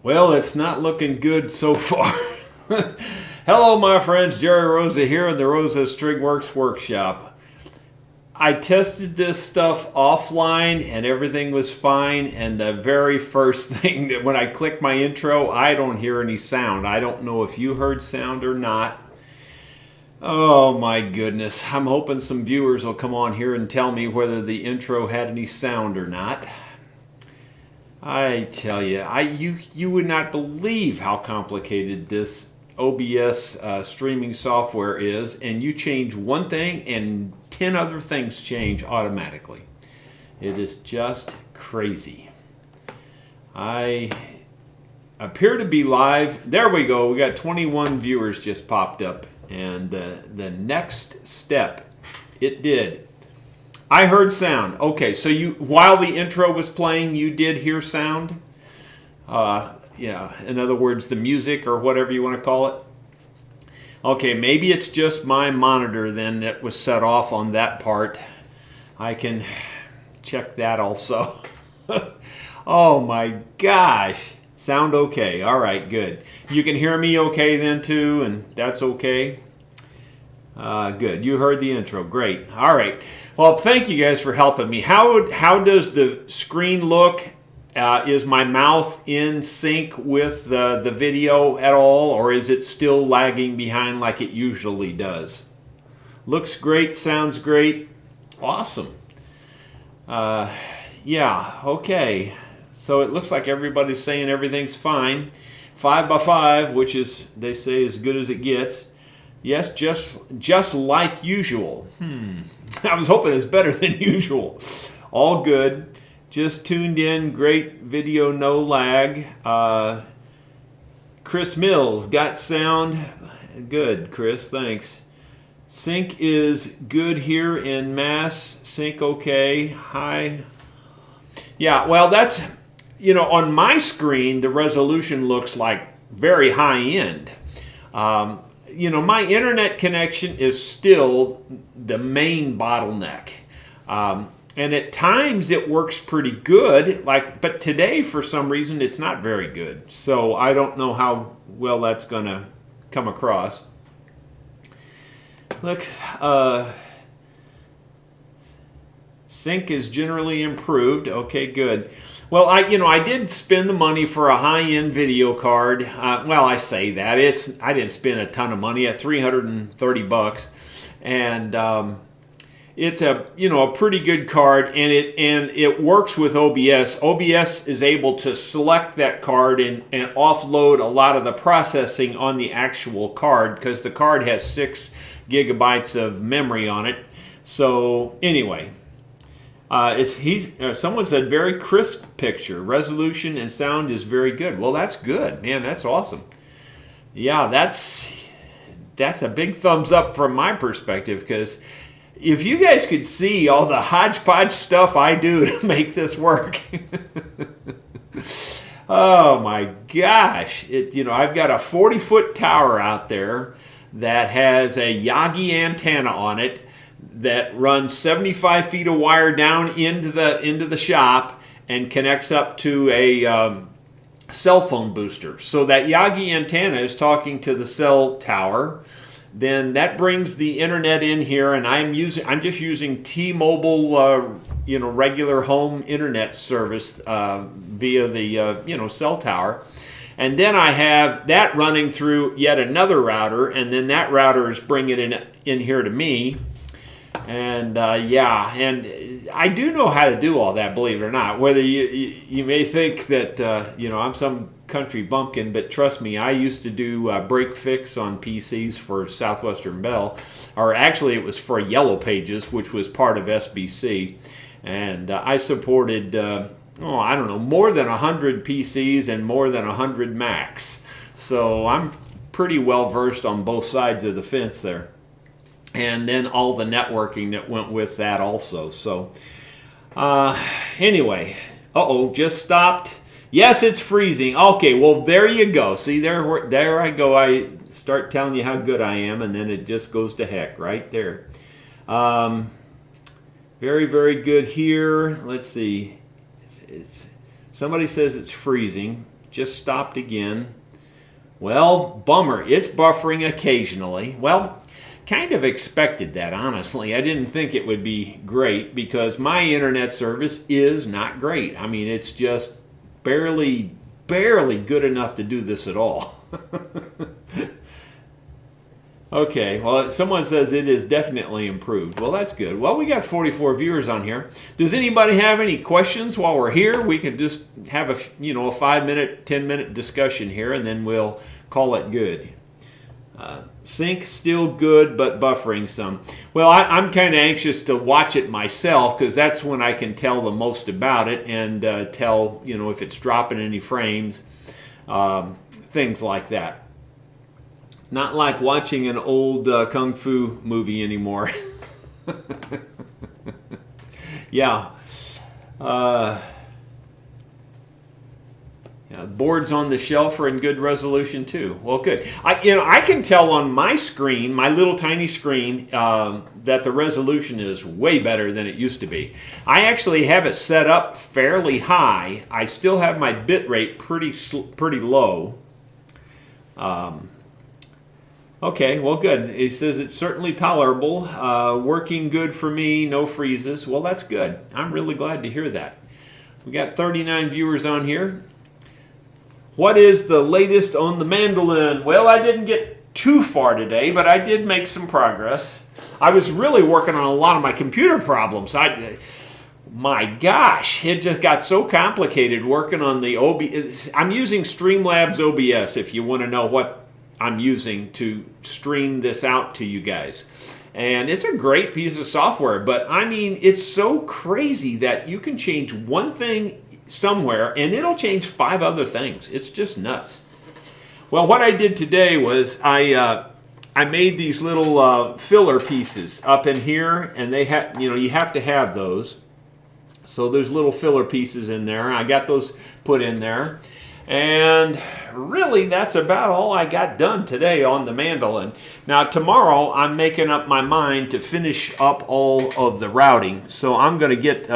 Well, it's not looking good so far. Hello, my friends. Jerry Rosa here in the Rosa Stringworks Workshop. I tested this stuff offline and everything was fine. And the very first thing that when I click my intro, I don't hear any sound. I don't know if you heard sound or not. Oh my goodness. I'm hoping some viewers will come on here and tell me whether the intro had any sound or not. I tell you, you would not believe how complicated this OBS streaming software is, and you change one thing and 10 other things change automatically. It is just crazy. I appear to be live. There we go. We got 21 viewers just popped up, and the next step, it did. I heard sound. Okay, so while the intro was playing, you did hear sound? Yeah, in other words, the music or whatever you want to call it. Okay, maybe it's just my monitor then that was set off on that part. I can check that also. Oh my gosh. Sound okay. All right, good. You can hear me okay then too, and that's okay? Good. You heard the intro. Great. All right. Well, thank you guys for helping me. How does the screen look? Is my mouth in sync with the video at all, or is it still lagging behind like it usually does? Looks great, sounds great. Awesome. Yeah, okay. So it looks like everybody's saying everything's fine. 5x5, which is, they say, as good as it gets. Yes, just like usual. I was hoping it's better than usual. All good. Just tuned in. Great video, no lag. Chris Mills got sound. Good, Chris. Thanks. Sync is good here in Mass. Sync okay. Hi. Yeah, well, that's, on my screen, the resolution looks like very high end. My internet connection is still the main bottleneck. And at times it works pretty good, but today for some reason it's not very good. So I don't know how well that's going to come across. Look, sync is generally improved. Okay, good. Well, I did spend the money for a high-end video card. Well, I say that I didn't spend a ton of money at $330, and it's a pretty good card, and it works with OBS. OBS is able to select that card and offload a lot of the processing on the actual card because the card has 6 gigabytes of memory on it. So anyway. Someone said very crisp picture. Resolution and sound is very good. Well, that's good, man. That's awesome. Yeah, that's a big thumbs up from my perspective, because if you guys could see all the hodgepodge stuff I do to make this work. Oh my gosh. I've got a 40-foot tower out there that has a Yagi antenna on it that runs 75 feet of wire down into the shop and connects up to a cell phone booster. So that Yagi antenna is talking to the cell tower. Then that brings the internet in here, and I'm just using T-Mobile, regular home internet service via the cell tower. And then I have that running through yet another router, and then that router is bringing it in here to me. And and I do know how to do all that, believe it or not. Whether you may think that I'm some country bumpkin, but trust me, I used to do break fix on PCs for Southwestern Bell, or actually it was for Yellow Pages, which was part of SBC, and I supported more than 100 PCs and more than 100 Macs. So I'm pretty well versed on both sides of the fence there. And then all the networking that went with that also. So anyway, just stopped. Yes, it's freezing. Okay, well, there you go. See, there I go. I start telling you how good I am, and then it just goes to heck right there. Very, very good here. Let's see. Somebody says it's freezing. just stopped again. Well, bummer. It's buffering occasionally. Well, kind of expected that, honestly. I didn't think it would be great because my internet service is not great. I mean, it's just barely good enough to do this at all. Okay, well, someone says it is definitely improved. Well, that's good. Well, we got 44 viewers on here. Does anybody have any questions while we're here? We can just have a 5-minute, 10-minute discussion here, and then we'll call it good. Sync still good, but buffering some. Well, I'm kind of anxious to watch it myself because that's when I can tell the most about it and tell if it's dropping any frames, things like that. Not like watching an old kung fu movie anymore. Yeah. Boards on the shelf are in good resolution too. Well, good. I can tell on my screen, my little tiny screen, that the resolution is way better than it used to be. I actually have it set up fairly high. I still have my bit rate pretty low. Okay, well, good. It says it's certainly tolerable, working good for me, no freezes. Well, that's good. I'm really glad to hear that. We got 39 viewers on here. What is the latest on the mandolin? Well, I didn't get too far today, but I did make some progress. I was really working on a lot of my computer problems. My gosh, it just got so complicated working on the OBS. I'm using Streamlabs OBS if you want to know what I'm using to stream this out to you guys. And it's a great piece of software, but I mean, it's so crazy that you can change one thing somewhere and it'll change 5 other things. It's just nuts. Well, what I did today was I made these little filler pieces up in here, and they have, you have to have those. So there's little filler pieces in there. I got those put in there. And really, that's about all I got done today on the mandolin. Now, tomorrow, I'm making up my mind to finish up all of the routing. So I'm going to get,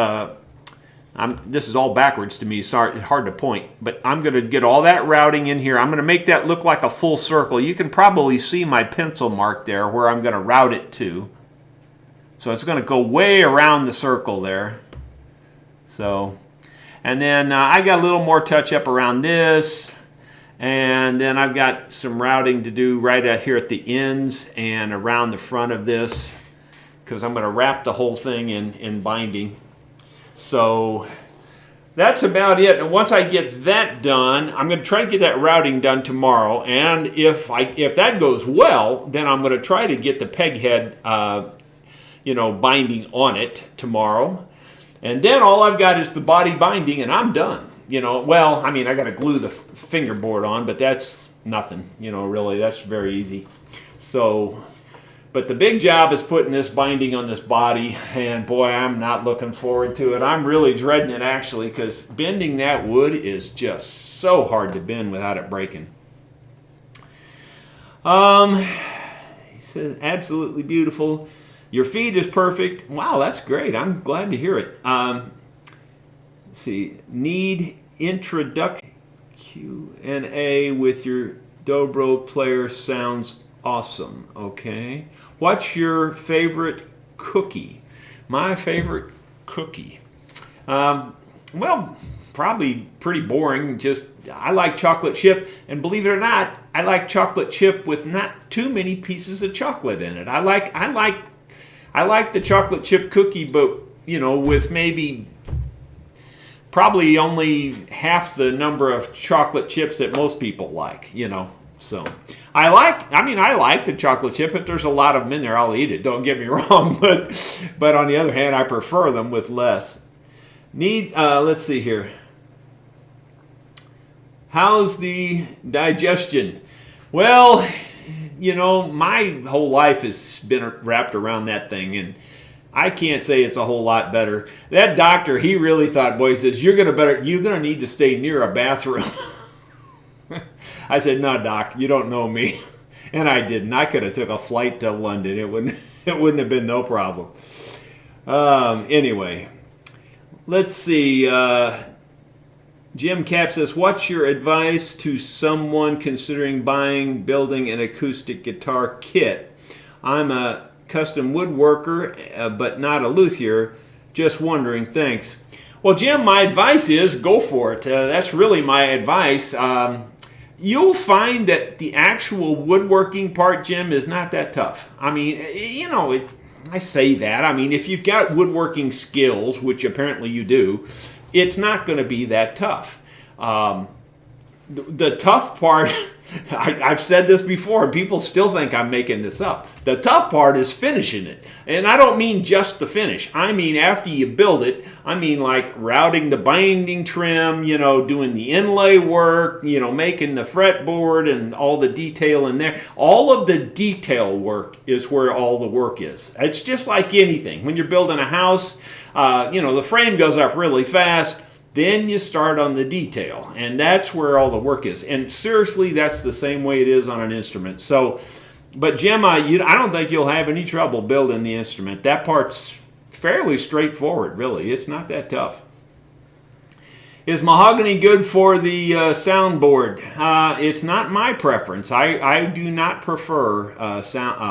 this is all backwards to me, sorry, it's hard to point. But I'm going to get all that routing in here. I'm going to make that look like a full circle. You can probably see my pencil mark there where I'm going to route it to. So it's going to go way around the circle there. So... And then I got a little more touch up around this. And then I've got some routing to do right out here at the ends and around the front of this, because I'm going to wrap the whole thing in binding. So that's about it. And once I get that done, I'm going to try to get that routing done tomorrow. And if that goes well, then I'm going to try to get the peg head binding on it tomorrow. And then all I've got is the body binding, and I'm done. Well, I mean, I got to glue the fingerboard on, but that's nothing. Really, that's very easy. So, but the big job is putting this binding on this body, and boy, I'm not looking forward to it. I'm really dreading it, actually, because bending that wood is just so hard to bend without it breaking. He says, absolutely beautiful. Your feed is perfect. Wow, that's great. I'm glad to hear it. Let's see. Need introduction Q&A with your dobro player sounds awesome. Okay. What's your favorite cookie? My favorite cookie. Well, probably pretty boring. Just I like chocolate chip, and believe it or not, I like chocolate chip with not too many pieces of chocolate in it. I like the chocolate chip cookie, but, with maybe probably only half the number of chocolate chips that most people like, So I like the chocolate chip. If there's a lot of them in there, I'll eat it. Don't get me wrong. But on the other hand, I prefer them with less. Let's see here. How's the digestion? Well... my whole life has been wrapped around that thing, and I can't say it's a whole lot better. That doctor, he really thought, boy, he says, you're gonna need to stay near a bathroom. I said, no, doc, you don't know me. And I didn't. I could have took a flight to London. It wouldn't have been no problem. Anyway, let's see. Jim Cap says, what's your advice to someone considering building an acoustic guitar kit? I'm a custom woodworker, but not a luthier. Just wondering, thanks. Well, Jim, my advice is go for it. That's really my advice. You'll find that the actual woodworking part, Jim, is not that tough. I mean, I say that. I mean, if you've got woodworking skills, which apparently you do, it's not going to be that tough. The tough part, I've said this before, and people still think I'm making this up. The tough part is finishing it. And I don't mean just the finish. I mean after you build it, I mean like routing the binding trim, doing the inlay work, making the fretboard and all the detail in there. All of the detail work is where all the work is. It's just like anything. When you're building a house, the frame goes up really fast. Then you start on the detail, and that's where all the work is. And seriously, that's the same way it is on an instrument. So, but Jim, I don't think you'll have any trouble building the instrument. That part's fairly straightforward, really. It's not that tough. Is mahogany good for the soundboard? It's not my preference. I do not prefer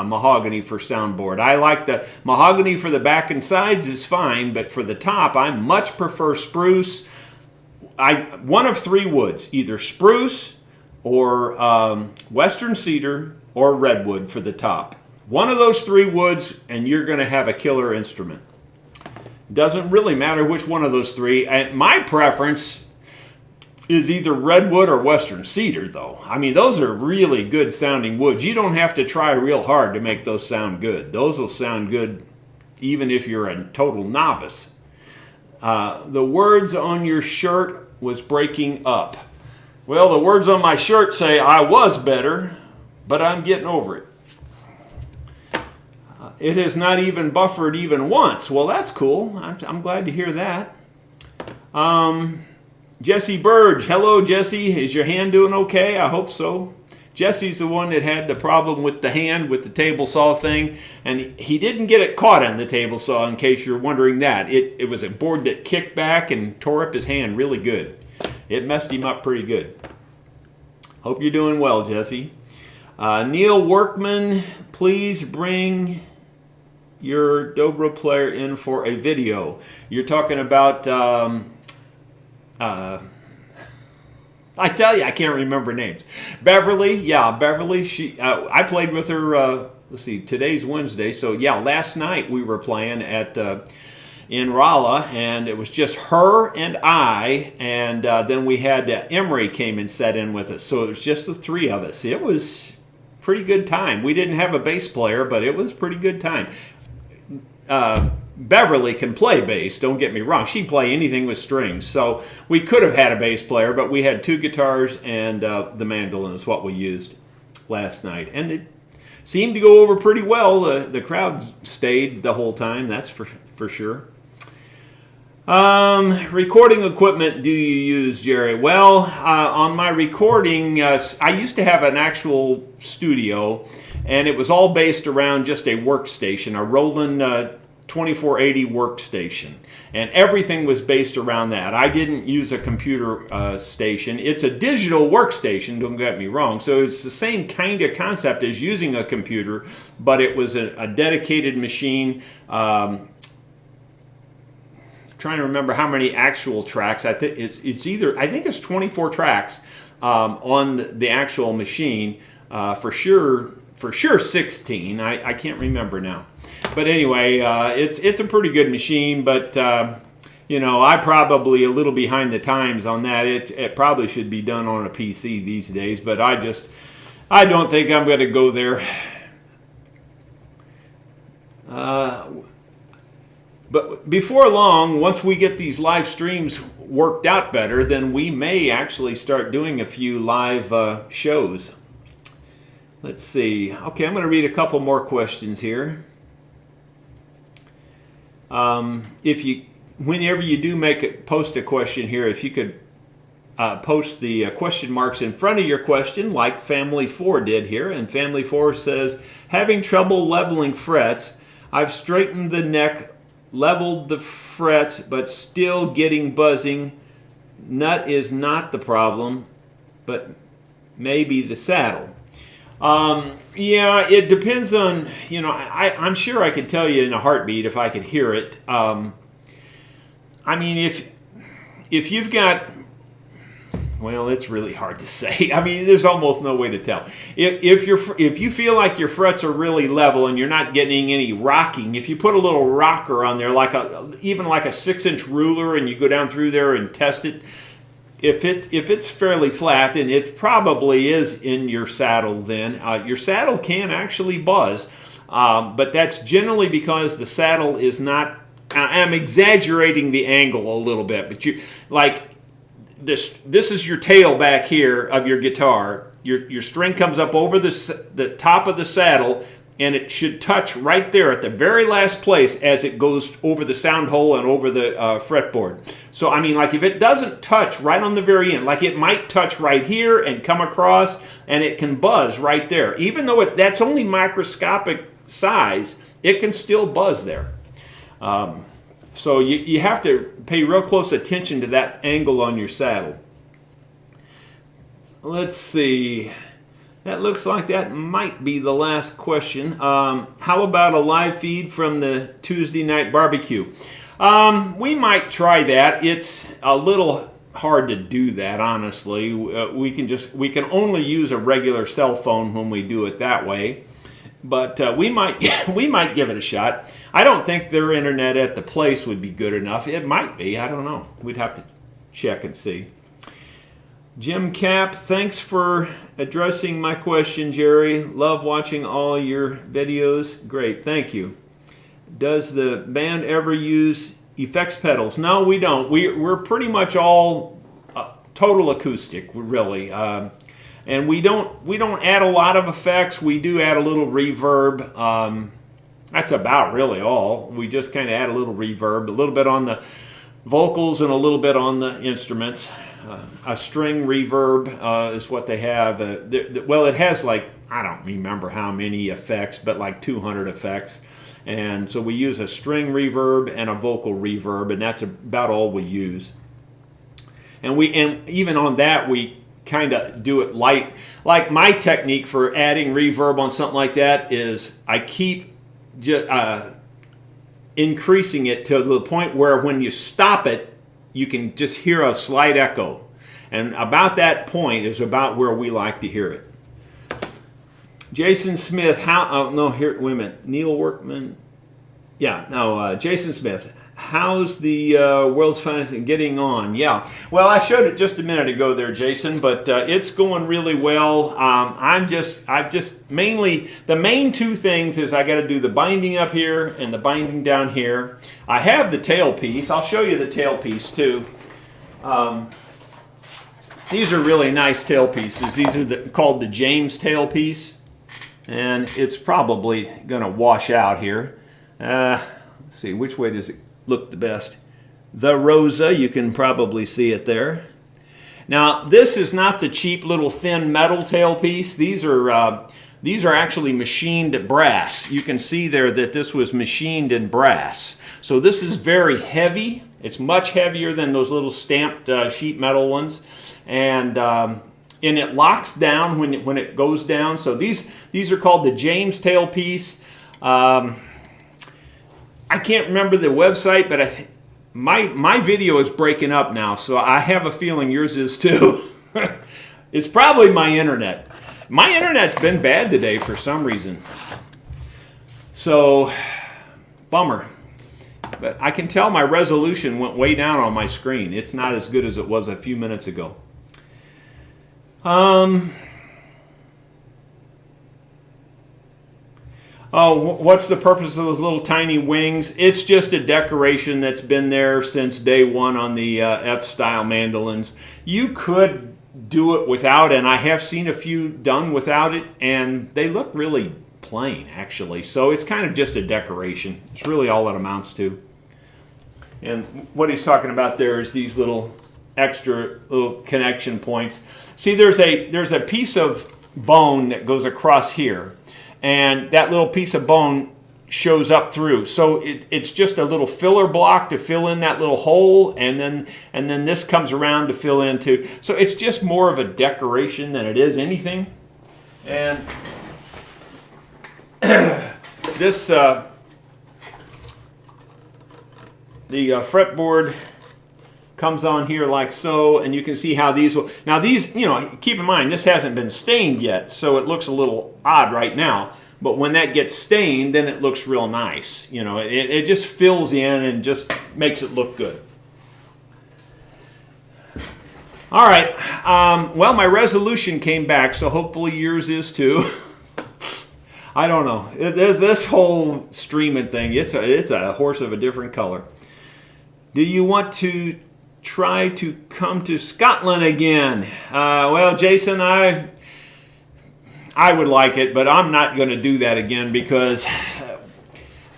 mahogany for soundboard. I like the mahogany for the back and sides is fine, but for the top, I much prefer spruce. One of three woods, either spruce or western cedar or redwood for the top. One of those three woods, and you're going to have a killer instrument. Doesn't really matter which one of those three. And my preference is either redwood or western cedar, though. I mean, those are really good sounding woods. You don't have to try real hard to make those sound good. Those will sound good even if you're a total novice. The words on your shirt was breaking up. Well, the words on my shirt say, I was better, but I'm getting over it. It has not even buffered even once. Well, that's cool. I'm glad to hear that. Jesse Burge. Hello, Jesse. Is your hand doing okay? I hope so. Jesse's the one that had the problem with the hand, with the table saw thing, and he didn't get it caught on the table saw, in case you're wondering that. It was a board that kicked back and tore up his hand really good. It messed him up pretty good. Hope you're doing well, Jesse. Neil Workman, please bring your dobro player in for a video. You're talking about, I tell you, I can't remember names. Beverly, yeah, Beverly. I played with her, let's see, today's Wednesday. So yeah, last night we were playing in Rolla, and it was just her and I, and then we had Emery came and sat in with us. So it was just the three of us. It was pretty good time. We didn't have a bass player, but it was pretty good time. Beverly can play bass, don't get me wrong. She can play anything with strings. So we could have had a bass player, but we had two guitars and the mandolin is what we used last night. And it seemed to go over pretty well. The crowd stayed the whole time, that's for sure. Recording equipment do you use, Jerry? Well, on my recording, I used to have an actual studio, and it was all based around just a workstation, a Roland 2480 workstation. And everything was based around that. I didn't use a computer station. It's a digital workstation, don't get me wrong. So it's the same kind of concept as using a computer, but it was a dedicated machine. Trying to remember how many actual tracks. I think it's 24 tracks on the actual machine. For sure 16. I can't remember now. But anyway, it's a pretty good machine, but I'm probably a little behind the times on that. It probably should be done on a PC these days, but I don't think I'm going to go there. But before long, once we get these live streams worked out better, then we may actually start doing a few live shows. Let's see. Okay, I'm going to read a couple more questions here. Whenever you do post a question here, if you could post the question marks in front of your question, like Family 4 did here. And Family 4 says, having trouble leveling frets. I've straightened the neck, leveled the frets, but still getting buzzing. nut is not the problem, but maybe the saddle. Yeah, it depends on, I'm sure I could tell you in a heartbeat if I could hear it. I mean, if you've got, well, it's really hard to say. I mean, there's almost no way to tell. If you feel like your frets are really level and you're not getting any rocking, if you put a little rocker on there, even like a 6-inch ruler, and you go down through there and test it, if it's fairly flat, then it probably is in your saddle. Then your saddle can actually buzz, but that's generally because the saddle is not. I'm exaggerating the angle a little bit, but this is your tail back here of your guitar. Your string comes up over the top of the saddle, and it should touch right there at the very last place as it goes over the sound hole and over the fretboard. So, I mean, like if it doesn't touch right on the very end, like it might touch right here and come across, and it can buzz right there. Even though that's only microscopic size, it can still buzz there. So you have to pay real close attention to that angle on your saddle. Let's see. That looks like that might be the last question. How about a live feed from the Tuesday night barbecue? We might try that. It's a little hard to do that, honestly. We can only use a regular cell phone when we do it that way. But we might give it a shot. I don't think their internet at the place would be good enough. It might be. I don't know. We'd have to check and see. Jim Cap, thanks for addressing my question, Jerry. Love watching all your videos. Great, thank you. Does the band ever use effects pedals? No, we don't. We're pretty much all total acoustic, really. And we don't add a lot of effects. We do add a little reverb. That's about really all. We just kind of add a little reverb, a little bit on the vocals and a little bit on the instruments. A string reverb is what they have. Well, it has I don't remember how many effects, but like 200 effects. And so we use a string reverb and a vocal reverb, and that's about all we use. And even on that, we kind of do it light. Like my technique for adding reverb on something like that is I keep increasing it to the point where when you stop it, you can just hear a slight echo. And about that point is about where we like to hear it. Jason Smith, Neil Workman. Jason Smith. How's the World's Finest getting on? Yeah, well, I showed it just a minute ago there, Jason, but it's going really well. The main two things is I got to do the binding up here and the binding down here. I have the tailpiece. I'll show you the tailpiece too. These are really nice tailpieces. These are called the James tailpiece, and it's probably going to wash out here. Let's see, which way does it look the best? The Rosa, you can probably see it there. Now, this is not the cheap little thin metal tailpiece. These are actually machined brass. You can see there that this was machined in brass. So this is very heavy. It's much heavier than those little stamped sheet metal ones. And it locks down when it goes down. So these are called the James tailpiece. I can't remember the website, but my video is breaking up now, so I have a feeling yours is too. It's probably my internet. My internet's been bad today for some reason. So, bummer. But I can tell my resolution went way down on my screen. It's not as good as it was a few minutes ago. Oh, what's the purpose of those little tiny wings? It's just a decoration that's been there since day one on the F-style mandolins. You could do it without, and I have seen a few done without it, and they look really plain, actually. So it's kind of just a decoration. It's really all it amounts to. And what he's talking about there is these little extra little connection points. See, there's a piece of bone that goes across here. And that little piece of bone shows up through. So it's just a little filler block to fill in that little hole, and then this comes around to fill in too. So it's just more of a decoration than it is anything. And this the fretboard comes on here like so, and you can see how these will. Now these, keep in mind this hasn't been stained yet, so it looks a little odd right now. But when that gets stained, then it looks real nice. It just fills in and just makes it look good. All right. Well, my resolution came back, so hopefully yours is too. I don't know. This whole streaming thing, it's a horse of a different color. Do you want to try to come to Scotland again? Well, Jason, I would like it, but I'm not going to do that again because,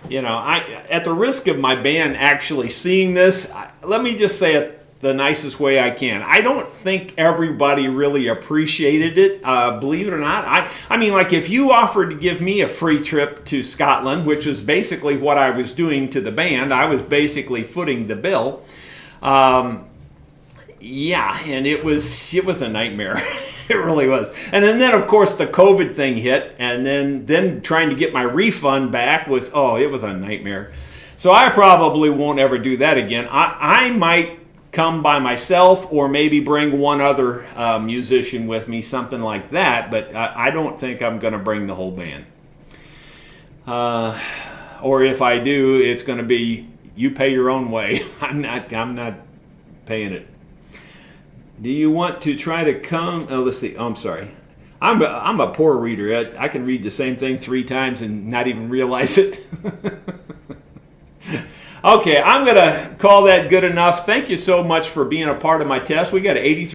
at the risk of my band actually seeing this, let me just say it the nicest way I can. I don't think everybody really appreciated it, believe it or not. I mean, like if you offered to give me a free trip to Scotland, which was basically what I was doing to the band, I was basically footing the bill. Yeah, and it was a nightmare. It really was. And then of course the COVID thing hit, and then trying to get my refund back was, it was a nightmare. So I probably won't ever do that again. I might come by myself, or maybe bring one other musician with me, something like that, but I don't think I'm going to bring the whole band. Or if I do, it's going to be, you pay your own way. I'm not paying it. Do you want to try to come? Oh, let's see. Oh, I'm sorry. I'm a poor reader. I can read the same thing 3 times and not even realize it. Okay, I'm going to call that good enough. Thank you so much for being a part of my test. We got 83.